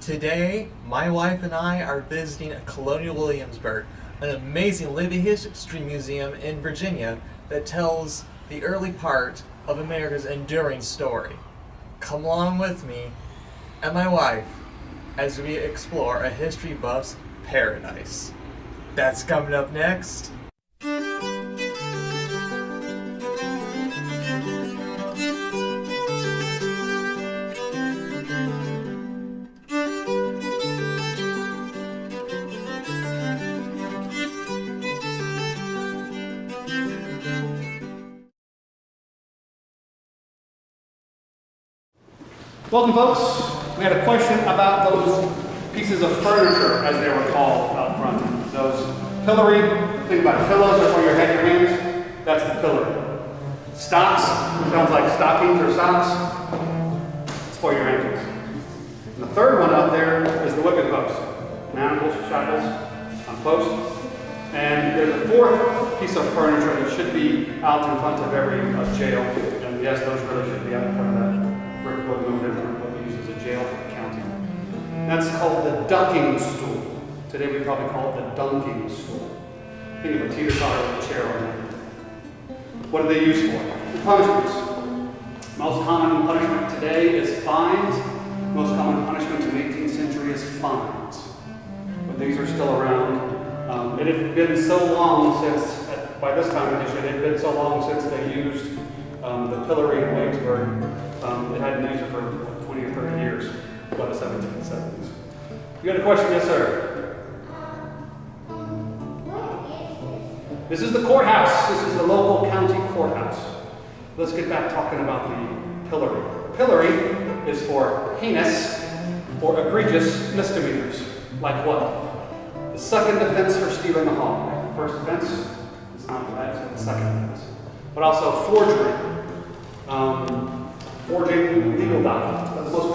Today, my wife and I are visiting Colonial Williamsburg, an amazing living history museum in Virginia that tells the early part of America's enduring story. Come along with me and my wife as we explore a history buff's paradise. That's coming up next. Welcome, folks. We had a question about those pieces of furniture, as they were called out front. Those pillory, think about pillows are for your head and your hands. That's the pillory. Stocks, sounds like stockings or socks. It's for your ankles. And the third one up there is the whipping post. Manacles, shackles, on post. And there's a fourth piece of furniture that should be out in front of every jail. And yes, those really should be out in front of that. What we use as a jail for the county. That's called the dunking stool. Today we probably call it the dunking stool. Think of a teeter-totter with a chair on it. What do they use for? The punishments. Most common punishment today is fines. Most common punishment in the 18th century is fines. But these are still around. It had been so long since, by this time in history, it had been so long since they used the pillory in Williamsburg. They hadn't used it for 20 or 30 years, by the 1770s. You got a question? Yes, sir. This is the courthouse. This is the local county courthouse. Let's get back talking about the pillory. Pillory is for heinous or egregious misdemeanors. Like what? The second offense for stealing a hog. First offense is not bad, it's the second offense. But also forgery. Forging legal documents. The most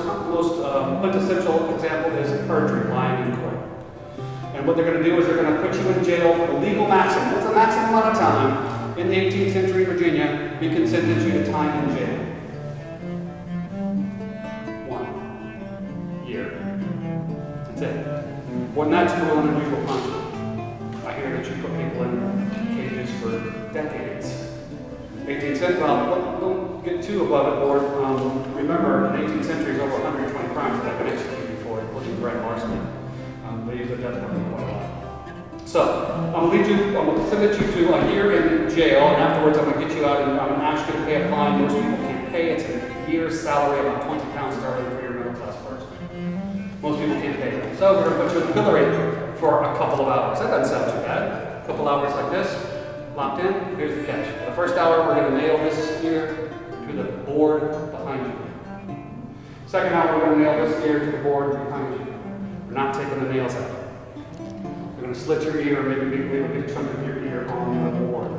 quintessential example is perjury, lying in court. And what they're going to do is they're going to put you in jail for the legal maximum. What's the maximum amount of time in the 18th century Virginia we can sentence you to time in jail? 1 year. That's it. Well, that's cruel and unusual punishment. I hear that you put people in cages for decades. 18th century, well, don't get too above it, Lord. Remember, in the 18th century, is over 120 crimes that have been executed for, including grand larceny. They use the death penalty quite a lot. So, I'm going to send you to a year in jail, and afterwards I'm going to get you out and I'm going to ask you to pay a fine. Most people can't pay. It's a year's salary, about 20 pounds sterling for your middle class person. Most people can't pay it. So, we're going to put you in the pillory for a couple of hours. That doesn't sound too bad. A couple hours like this. Locked in, here's the catch. For the first hour, we're going to nail this ear to the board behind you. Second hour, we're going to nail this ear to the board behind you. We're not taking the nails out. We're going to slit your ear, maybe leave a big chunk of your ear on the board.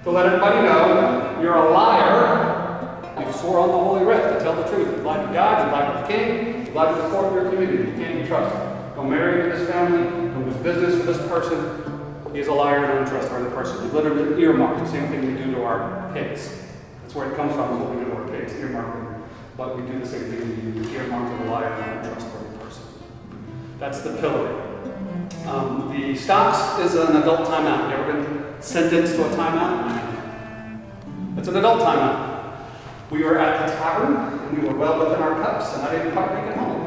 To let everybody know, you're a liar. You swore on the Holy Writ to tell the truth. You lied to God, you lied to the king, you lied to the court of your community. You can't be trusted. Don't marry into this family, don't do business with this person. He's a liar and an untrustworthy person. We literally earmark the same thing we do to our pigs. That's where it comes from, is what we do to our pigs, earmarking. But we do the same thing we earmark to the liar and an untrustworthy person. That's the pillory. The stocks is an adult timeout. You ever been sentenced to a timeout? It's an adult timeout. We were at the tavern, and we were well within our cups, and I didn't quite make it home.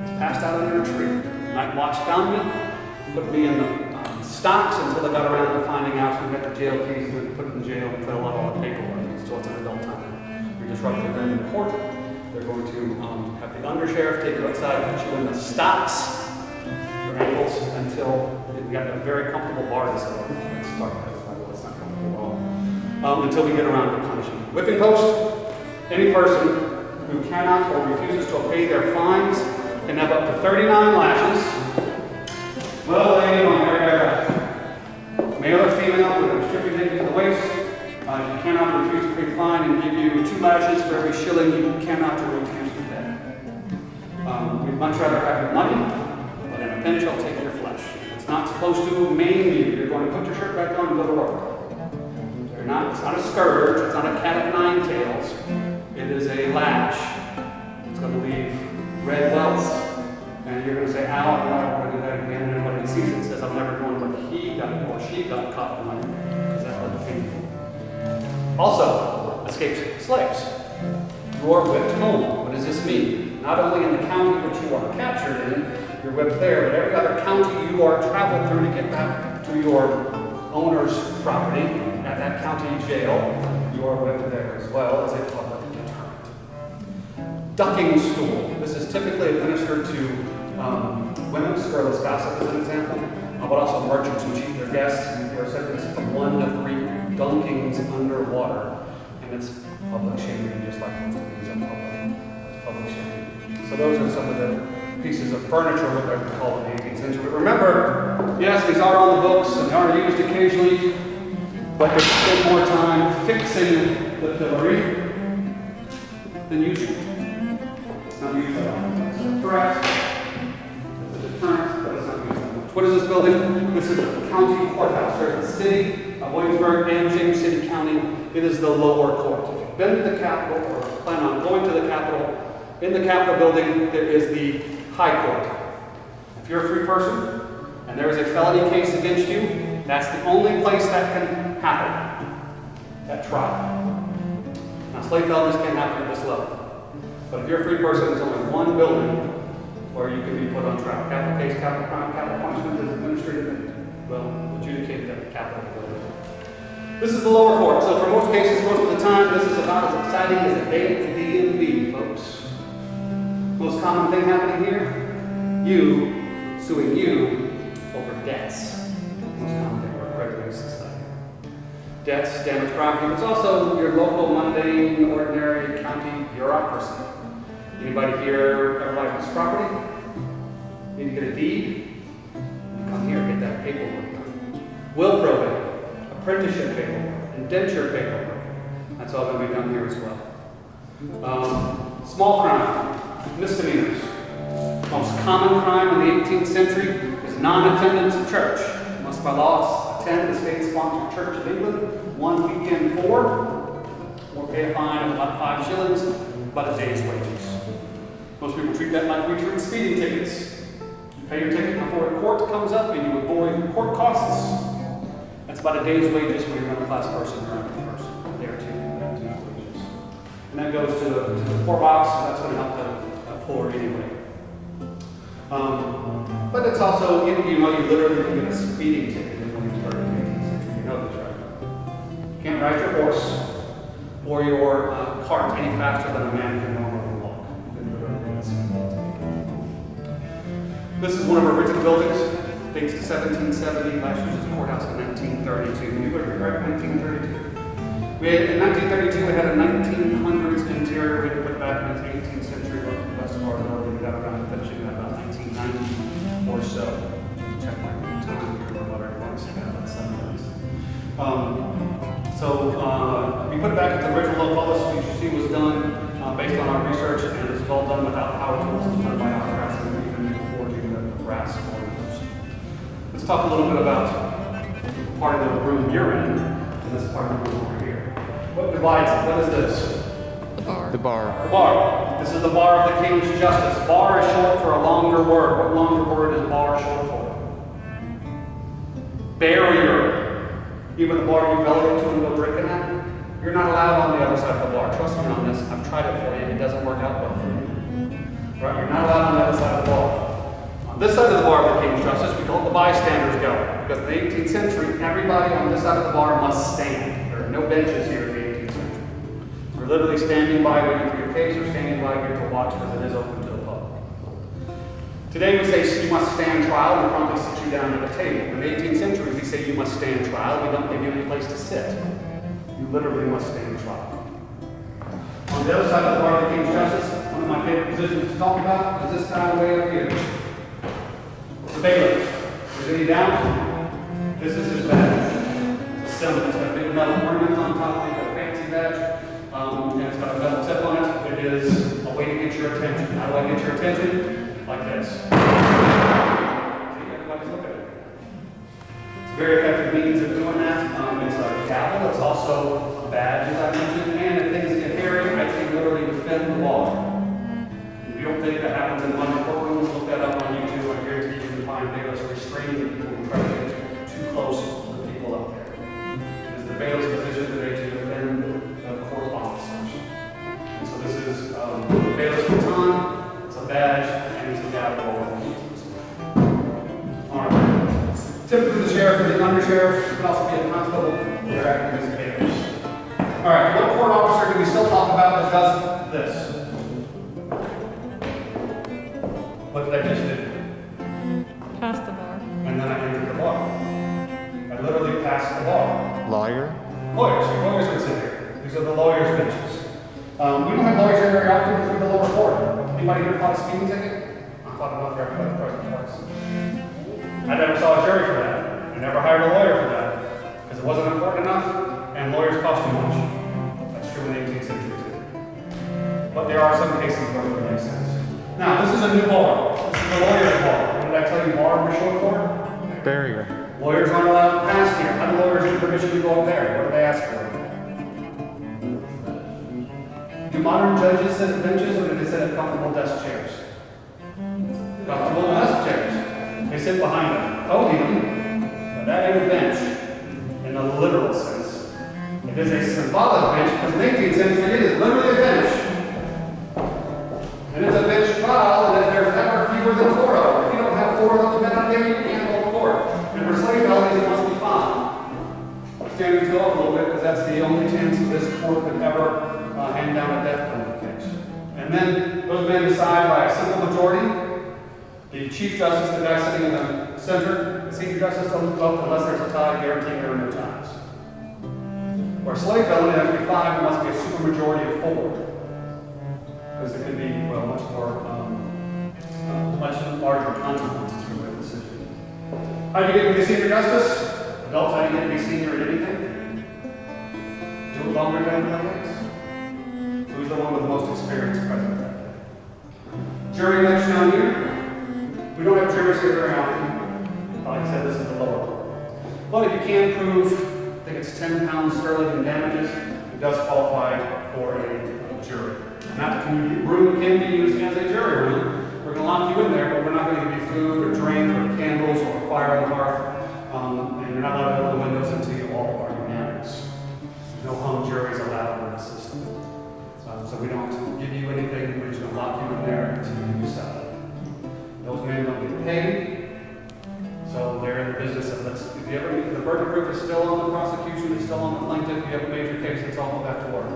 It's passed out under a tree. Night watch found me, put me in the stocks until they got around to finding out who got the jail keys and put it in jail and fill out all the paperwork. So it's an adult time. You're disrupting them in court. They're going to have the undersheriff take you outside and put you in the stocks, your ankles, until we got a very comfortable bar to sit on. It's dark, it's not comfortable at all. Until we get around to punishing. Whipping post, any person who cannot or refuses to pay their fines can have up to 39 lashes. Well, male or female, with a restricted taken to the waist. You cannot refuse to pay the fine and give you 2 lashes for every shilling you cannot refuse to pay. We'd much rather have your money, but in a pinch I'll take your flesh. It's not supposed to maim you. You're going to put your shirt back on and go to work. It's not a scourge, it's not a cat of 9 tails. It is a lash. It's going to leave red welts and you're going to say, ow, I'm never going to do that again. And everybody sees it says, I'm never going, but he got or she got caught in money. Because that was painful. Also, escaped slaves. You are whipped home. What does this mean? Not only in the county which you are captured in, you're whipped there, but every other county you are traveled through to get back to your owner's property at that county jail, you are whipped there as well as a public deterrent. Ducking stool. This is typically administered to women, scurrilous gossip as an example, but also merchants who cheat their guests. They are sentenced to 1 to 3 dunkings underwater, and it's public shaming, just like most of these are public shaming. So those are some of the pieces of furniture, what they would call in the 18th century. But remember, yes, these are on the books and they are used occasionally, but they spend more time fixing the pillory than using it. It's not used at all. It's a threat, it's a deterrent, but it's not used that much. What is this building? This is the county courthouse. There's the city of Williamsburg and James City County. It is the lower court. If you've been to the Capitol or plan on going to the Capitol, in the Capitol building, there is the High Court. If you're a free person and there is a felony case against you, that's the only place that can happen, that trial. Now, slave felonies can't happen at this level. But if you're a free person, there's only one building where you can be put on trial. Capital case, capital crime, capital punishment is administrative, well, adjudicated at the Capitol building. This is the lower court. So for most cases, most of the time, this is about as exciting as a day at the DMV, folks. Most common thing happening here, you suing you over debts. Most common thing for a credit-based society. Debts, damaged property, but it's also your local, mundane, ordinary county bureaucracy. Anybody here ever buy a piece of property? Need to get a deed? Come here, get that paperwork done. Will probate, apprenticeship paperwork, indenture paperwork. That's all going to be done here as well. Small crime. Misdemeanors. Most common crime in the 18th century is non-attendance at church. You must by law attend the state-sponsored Church of England 1 weekend or pay a fine of about 5 shillings, about a day's wages. Most people treat that like we treat speeding tickets. You pay your ticket before a court comes up and you avoid court costs. That's about a day's wages for your middle-class person or average person. A day or two wages. And that goes to the poor box, so that's going to help the poor anyway. But it's also, you literally can get a speeding ticket in Williamsburg in the 18th century. You know this, right? You can't ride your horse or your cart any faster than a man can normally walk. This is one of our original buildings. Dates to 1770. Last year's courthouse in 1932. You were correct, 1932. In 1932, we had a 1900s interior. We had to put it back in the 18th century. Look at the best of our ability. We got around to finishing at about 1990 or so. Check my time here, about everyone. So about 7 minutes. We put it back at the original low policy, which you see was done based on our research, and it's all done without power tools. It's done by our brass, and even forging the brass orders. Let's talk a little bit about part of the room you're in, and this part of the room over here. What divides it? What is this? The bar. The bar. This is the bar of the King's Justice. Bar is short for a longer word. What longer word is bar short for? Barrier. Even the bar you bellow into and go drinking at, you're not allowed on the other side of the bar. Trust me on this. I've tried it for you. It doesn't work out well for you. Right? You're not allowed on the other side of the bar. On this side of the bar of the King's Justice, we let the bystanders go. Because in the 18th century, everybody on this side of the bar must stand. There are no benches here in the 18th century. You're literally standing by waiting for your case or standing by here to watch because it is open to the public. Today we say you must stand trial, and we promptly sit you down at a table. In the 18th century, we say you must stand trial. We don't give you any place to sit. You literally must stand trial. On the other side of the bar of the King's Justice, one of my favorite positions to talk about is this guy way up here. The bailiff. Is any doubt? This is his badge. It's a symbol. It's got a big metal ornament on top. It's got a fancy badge. And it's got a metal tip on it. It is a way to get your attention. How do I get your attention? Like this. See, everybody's looking at it. It's a very effective means of doing that. It's a gavel. It's also a badge, as I mentioned. And if things get hairy, I can literally defend the law. If you don't think that happens in London courtrooms, look that up on YouTube. sheriff, you can also be a constable, they're acting as bailiffs. Alright, what court officer do we still talk about that does this? What did I just do? Pass the bar. And then I entered the bar. I literally passed the bar. Lawyer? Lawyers would sit here. These are the lawyers' benches. We don't have lawyers here very often because we're the lower court. Anybody here fought a speeding ticket? I fought enough for everybody twice. I never saw a jury for that. I never hired a lawyer for that because it wasn't important enough and lawyers cost too much. That's true in the 18th century too. But there are some cases where it makes sense. Now, this is a new bar. This is a lawyer's bar. What did I tell you bar was short for? Barrier. Lawyers aren't allowed to pass here. How do lawyers get permission to go up there? What do they ask for? Do modern judges sit at benches or do they sit at comfortable desk chairs? Comfortable desk chairs. They sit behind a podium, but that ain't a bench in the literal sense. It is a symbolic bench because in the 18th century it is literally a bench. And it's a bench trial, and if there's ever fewer than 4 of them, if you don't have 4 of those men up there, you can't hold court. And for slave felonies, it must be 5. Standing to up a little bit because that's the only chance that this court could ever hand down a death penalty case. And then those men decide by a simple majority. The Chief Justice, the guy sitting in the center, the Senior Justice doesn't vote unless there's a tie, guaranteeing there are no ties. Where slave felony, there has to be 5, there must be a supermajority of 4. Because it could be, well, much larger consequences for the decision. How do you get to be Senior Justice? Adults, how do you get to be senior at anything? Do it longer than everybody else. So he's the one with the most experience present that day. Jury election down here. We don't have juries here very often. Like I said, this is the lower court. But if you can prove, I think it's 10 pounds sterling in damages, it does qualify for a jury. Not the room can be used as a jury room. We're going to lock you in there, but we're not going to give you food or drink or candles or fire on the hearth. And you're not allowed to open the windows until you all are unanimous. No hung juries allowed in the system. So we don't give you anything, we're just going to lock you in there until you decide. Those men don't get paid. So they're in the business of, if you ever, the burden of proof is still on the prosecution, it's still on the plaintiff. If you have a major case, it's all go back to work.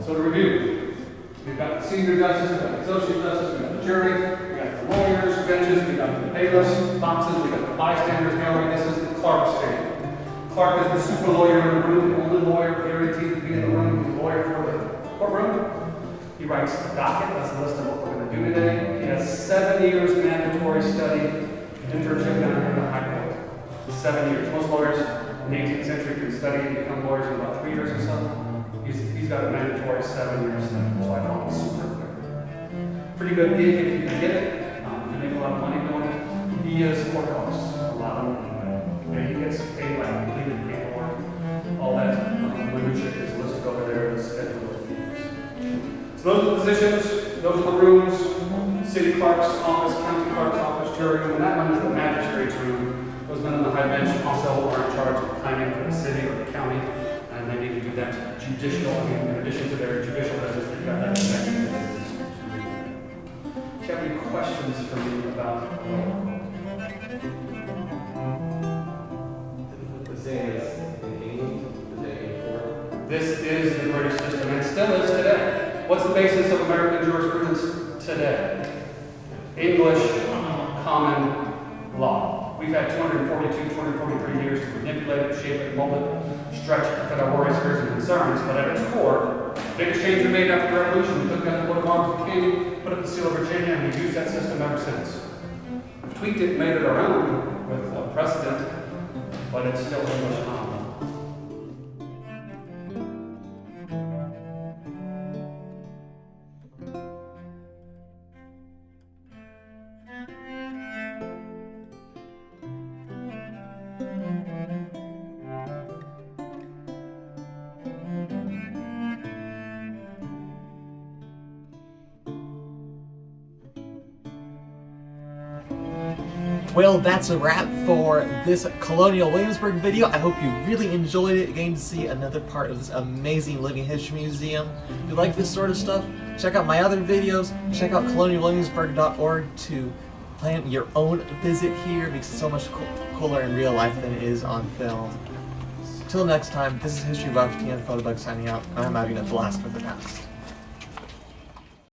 So to review, we've got the Senior Justice, we've got the Associate Justice, we've got the jury, we've got the lawyers, benches, we've got the bailiffs, boxes, we've got the bystanders gallery, this is the clerk's table. Clerk is the super lawyer in the room, the only lawyer guaranteed to be in the room, he's the lawyer for the courtroom. He writes the docket, that's the list of what we're going to do today. He has 7 years mandatory study, internship down here in the High Court. 7 years. Most lawyers in the 18th century can study and become lawyers in about 3 years or so. He's got a mandatory 7 years study, so I call him super quick. Pretty good gig if you can get it. You can make a lot of money doing it. He is Courthouse, a lot of money. He gets paid by completed paperwork. All that minutia is listed over there in the schedule of fees. So those are the positions, those are the rooms, city clerk's office, county clerk's office, jury room, and that one is the magistrate's room. Those men on the high bench also are in charge of planning for the city or the county. And they need to do that judicial, in addition to their judicial business, they've got that executive business. Do you have any questions for me about the lower court? The same as in England, the day in court. This is the British system, and still is today. What's the basis of American jurisprudence today? English common law. We've had 242, 243 years to manipulate it, shape it, mold it, stretch it, fit our worries, fears, and concerns, but at its core, the biggest change we made after the Revolution, we took down the coat of arms of the king, put up the seal of Virginia, and we've used that system ever since. We've tweaked it, made it our own with a precedent, but it's still English common law. Well, that's a wrap for this Colonial Williamsburg video. I hope you really enjoyed it, getting to see another part of this amazing living history museum. If you like this sort of stuff, check out my other videos. Check out colonialwilliamsburg.org to plan your own visit here because it's so much cooler in real life than it is on film. Till next time, this is History Buff, TN Photobug signing out, and I'm having a blast with the past.